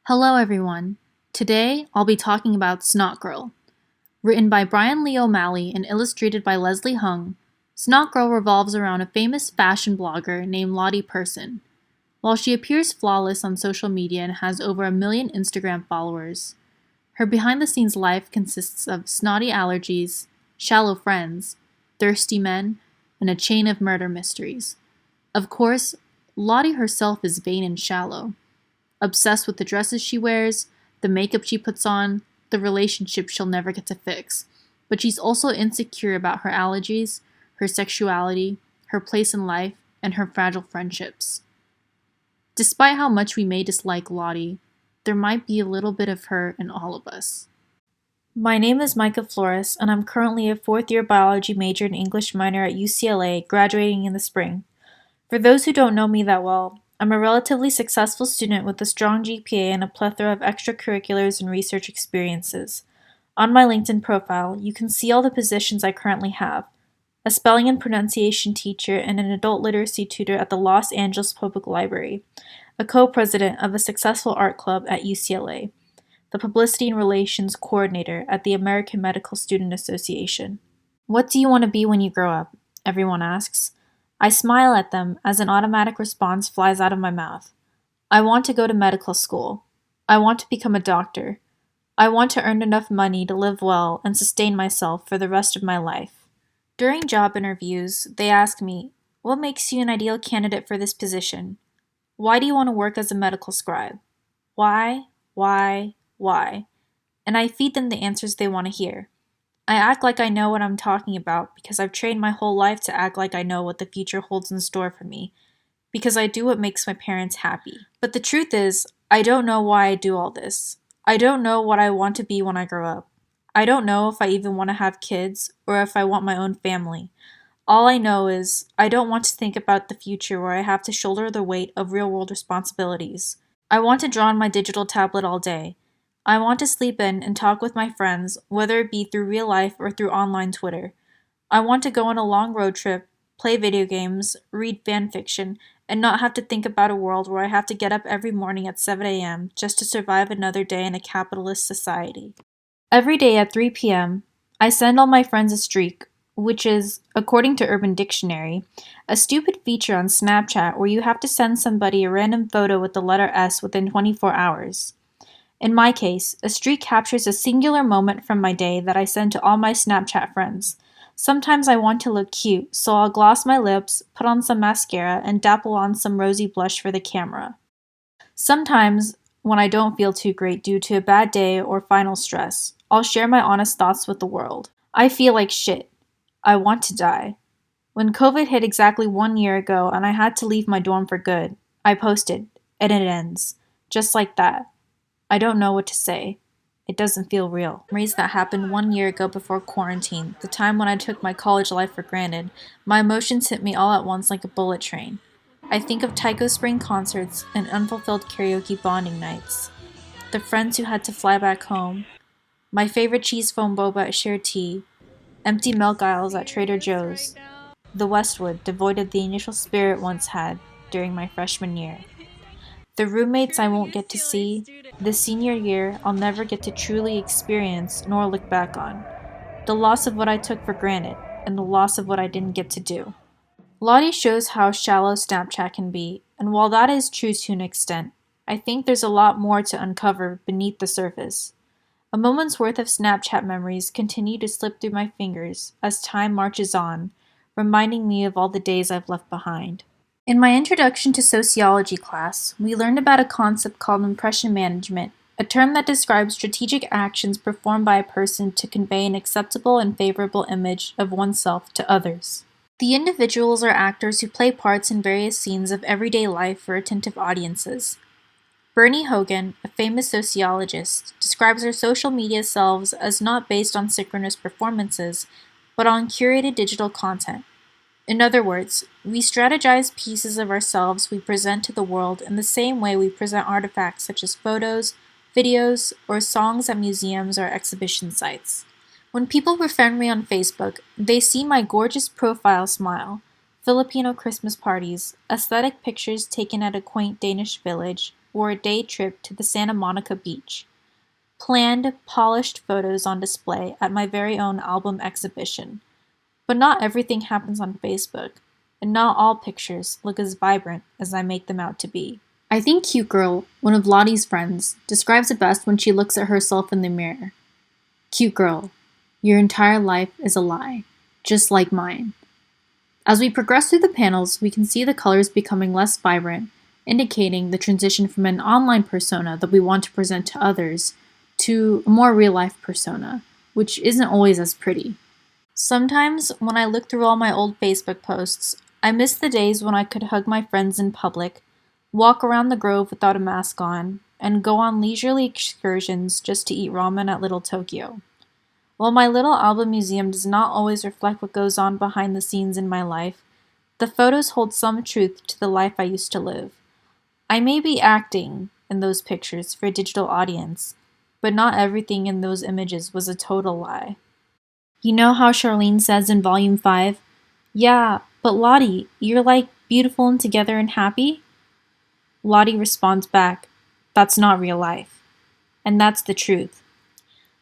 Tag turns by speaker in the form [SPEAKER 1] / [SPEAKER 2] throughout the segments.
[SPEAKER 1] Hello everyone. Today I'll be talking about Snotgirl. Written by Bryan Lee O'Malley and illustrated by Leslie Hung, Snotgirl revolves around a famous fashion blogger named Lottie Person. While she appears flawless on social media and has over 1 million Instagram followers, her behind-the-scenes life consists of snotty allergies, shallow friends, thirsty men, and a chain of murder mysteries. Of course, Lottie herself is vain and shallow, obsessed with the dresses she wears, the makeup she puts on, the relationship she'll never get to fix. But she's also insecure about her allergies, her sexuality, her place in life, and her fragile friendships. Despite how much we may dislike Lottie, there might be a little bit of her in all of us. My name is Micah Flores, and I'm currently a fourth-year biology major and English minor at UCLA, graduating in the spring. For those who don't know me that well, I'm a relatively successful student with a strong GPA and a plethora of extracurriculars and research experiences. On my LinkedIn profile, you can see all the positions I currently have: a spelling and pronunciation teacher and an adult literacy tutor at the Los Angeles Public Library, a co-president of a successful art club at UCLA, the publicity and relations coordinator at the American Medical Student Association. What do you want to be when you grow up? Everyone asks. I smile at them as an automatic response flies out of my mouth. I want to go to medical school. I want to become a doctor. I want to earn enough money to live well and sustain myself for the rest of my life. During job interviews, they ask me, what makes you an ideal candidate for this position? Why do you want to work as a medical scribe? Why? And I feed them the answers they want to hear. I act like I know what I'm talking about because I've trained my whole life to act like I know what the future holds in store for me, because I do what makes my parents happy. But the truth is, I don't know why I do all this. I don't know what I want to be when I grow up. I don't know if I even want to have kids or if I want my own family. All I know is I don't want to think about the future where I have to shoulder the weight of real-world responsibilities. I want to draw on my digital tablet all day. I want to sleep in and talk with my friends, whether it be through real life or through online Twitter. I want to go on a long road trip, play video games, read fan fiction, and not have to think about a world where I have to get up every morning at 7 a.m. just to survive another day in a capitalist society. Every day at 3 p.m., I send all my friends a streak, which is, according to Urban Dictionary, a stupid feature on Snapchat where you have to send somebody a random photo with the letter S within 24 hours. In my case, a streak captures a singular moment from my day that I send to all my Snapchat friends. Sometimes I want to look cute, so I'll gloss my lips, put on some mascara, and dapple on some rosy blush for the camera. Sometimes, when I don't feel too great due to a bad day or final stress, I'll share my honest thoughts with the world. I feel like shit. I want to die. When COVID hit exactly 1 year ago and I had to leave my dorm for good, I posted, and it ends. Just like that. I don't know what to say. It doesn't feel real. Memories that happened 1 year ago before quarantine, the time when I took my college life for granted, my emotions hit me all at once like a bullet train. I think of Tycho Spring concerts and unfulfilled karaoke bonding nights, the friends who had to fly back home, my favorite cheese foam boba at Shared Tea, empty milk aisles at Trader Joe's, the Westwood devoid of the initial spirit once had during my freshman year. The roommates I won't get to see, the senior year I'll never get to truly experience nor look back on, the loss of what I took for granted, and the loss of what I didn't get to do. Lottie shows how shallow Snapchat can be, and while that is true to an extent, I think there's a lot more to uncover beneath the surface. A moment's worth of Snapchat memories continue to slip through my fingers as time marches on, reminding me of all the days I've left behind. In my Introduction to Sociology class, we learned about a concept called impression management, a term that describes strategic actions performed by a person to convey an acceptable and favorable image of oneself to others. The individuals are actors who play parts in various scenes of everyday life for attentive audiences. Bernie Hogan, a famous sociologist, describes our social media selves as not based on synchronous performances, but on curated digital content. In other words, we strategize pieces of ourselves we present to the world in the same way we present artifacts such as photos, videos, or songs at museums or exhibition sites. When people befriend me on Facebook, they see my gorgeous profile smile, Filipino Christmas parties, aesthetic pictures taken at a quaint Danish village, or a day trip to the Santa Monica beach. Planned, polished photos on display at my very own album exhibition. But not everything happens on Facebook, and not all pictures look as vibrant as I make them out to be. I think Cute Girl, one of Lottie's friends, describes it best when she looks at herself in the mirror. Cute girl, your entire life is a lie, just like mine. As we progress through the panels, we can see the colors becoming less vibrant, indicating the transition from an online persona that we want to present to others to a more real-life persona, which isn't always as pretty. Sometimes, when I look through all my old Facebook posts, I miss the days when I could hug my friends in public, walk around the Grove without a mask on, and go on leisurely excursions just to eat ramen at Little Tokyo. While my little album museum does not always reflect what goes on behind the scenes in my life, the photos hold some truth to the life I used to live. I may be acting in those pictures for a digital audience, but not everything in those images was a total lie. You know how Charlene says in Volume 5, "Yeah, but Lottie, you're like beautiful and together and happy?" Lottie responds back, "That's not real life." And that's the truth.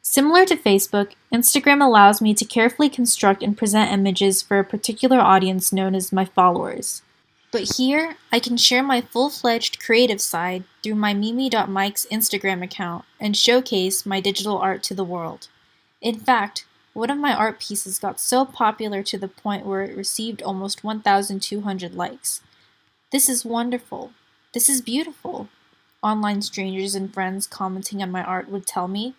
[SPEAKER 1] Similar to Facebook, Instagram allows me to carefully construct and present images for a particular audience known as my followers. But here, I can share my full-fledged creative side through my mimi.mike's Instagram account and showcase my digital art to the world. In fact, one of my art pieces got so popular to the point where it received almost 1,200 likes. "This is wonderful. This is beautiful," online strangers and friends commenting on my art would tell me.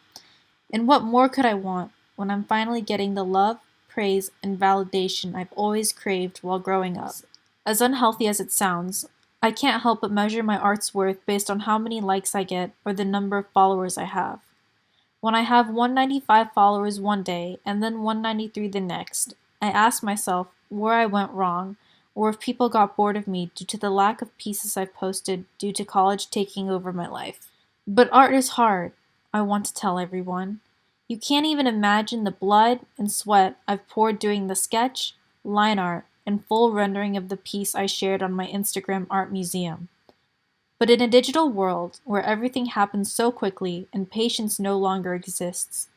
[SPEAKER 1] And what more could I want when I'm finally getting the love, praise, and validation I've always craved while growing up? As unhealthy as it sounds, I can't help but measure my art's worth based on how many likes I get or the number of followers I have. When I have 195 followers one day and then 193 the next, I ask myself where I went wrong or if people got bored of me due to the lack of pieces I've posted due to college taking over my life. But art is hard, I want to tell everyone. You can't even imagine the blood and sweat I've poured doing the sketch, line art, and full rendering of the piece I shared on my Instagram art museum. But in a digital world where everything happens so quickly and patience no longer exists,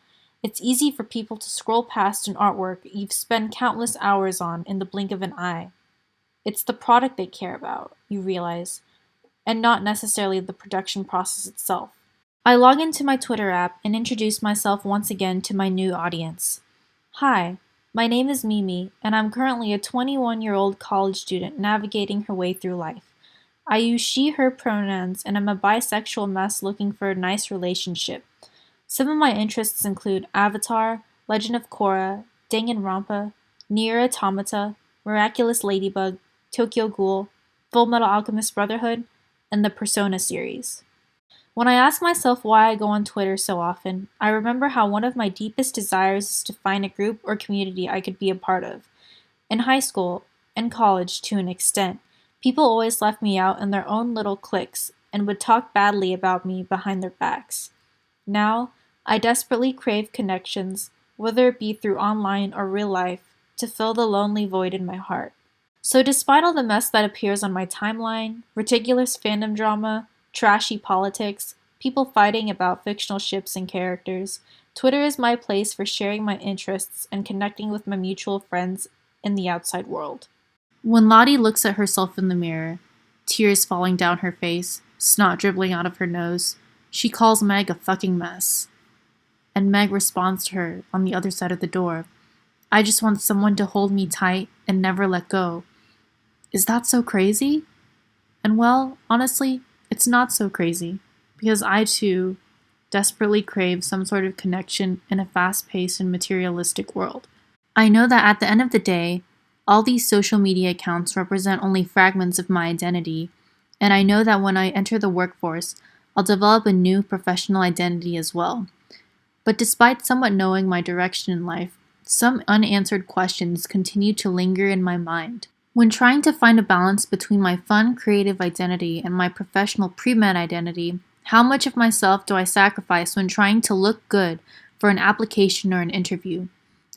[SPEAKER 1] it's easy for people to scroll past an artwork you've spent countless hours on in the blink of an eye. It's the product they care about, you realize, and not necessarily the production process itself. I log into my Twitter app and introduce myself once again to my new audience. Hi, my name is Mimi, and I'm currently a 21-year-old college student navigating her way through life. I use she/her pronouns, and I'm a bisexual mess looking for a nice relationship. Some of my interests include Avatar, Legend of Korra, Danganronpa, Nier Automata, Miraculous Ladybug, Tokyo Ghoul, Fullmetal Alchemist Brotherhood, and the Persona series. When I ask myself why I go on Twitter so often, I remember how one of my deepest desires is to find a group or community I could be a part of. In high school, and college to an extent, people always left me out in their own little cliques and would talk badly about me behind their backs. Now, I desperately crave connections, whether it be through online or real life, to fill the lonely void in my heart. So despite all the mess that appears on my timeline, ridiculous fandom drama, trashy politics, people fighting about fictional ships and characters, Twitter is my place for sharing my interests and connecting with my mutual friends in the outside world. When Lottie looks at herself in the mirror, tears falling down her face, snot dribbling out of her nose, she calls Meg a fucking mess. And Meg responds to her on the other side of the door, "I just want someone to hold me tight and never let go." Is that so crazy? And well, honestly, it's not so crazy, because I too desperately crave some sort of connection in a fast-paced and materialistic world. I know that at the end of the day, all these social media accounts represent only fragments of my identity, and I know that when I enter the workforce, I'll develop a new professional identity as well. But despite somewhat knowing my direction in life, some unanswered questions continue to linger in my mind. When trying to find a balance between my fun, creative identity and my professional pre-med identity, how much of myself do I sacrifice when trying to look good for an application or an interview?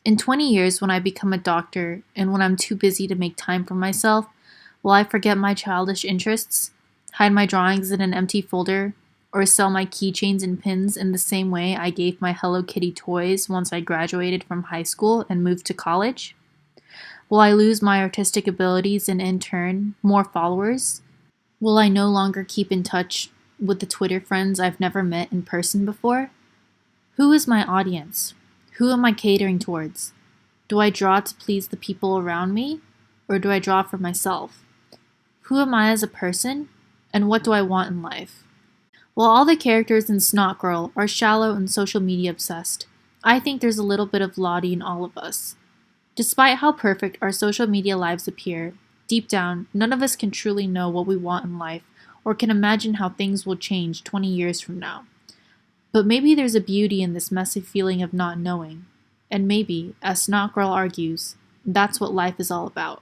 [SPEAKER 1] In 20 years, when I become a doctor and when I'm too busy to make time for myself, will I forget my childish interests? hide my drawings in an empty folder, or sell my keychains and pins in the same way I gave my Hello Kitty toys once I graduated from high school and moved to college? Will I lose my artistic abilities and in turn, more followers? Will I no longer keep in touch with the Twitter friends I've never met in person before? Who is my audience? Who am I catering towards? Do I draw to please the people around me, or do I draw for myself? Who am I as a person, and what do I want in life? While all the characters in Snotgirl are shallow and social media obsessed, I think there's a little bit of Lottie in all of us. Despite how perfect our social media lives appear, deep down, none of us can truly know what we want in life or can imagine how things will change 20 years from now. But maybe there's a beauty in this messy feeling of not knowing. And maybe, as Snotgirl argues, that's what life is all about.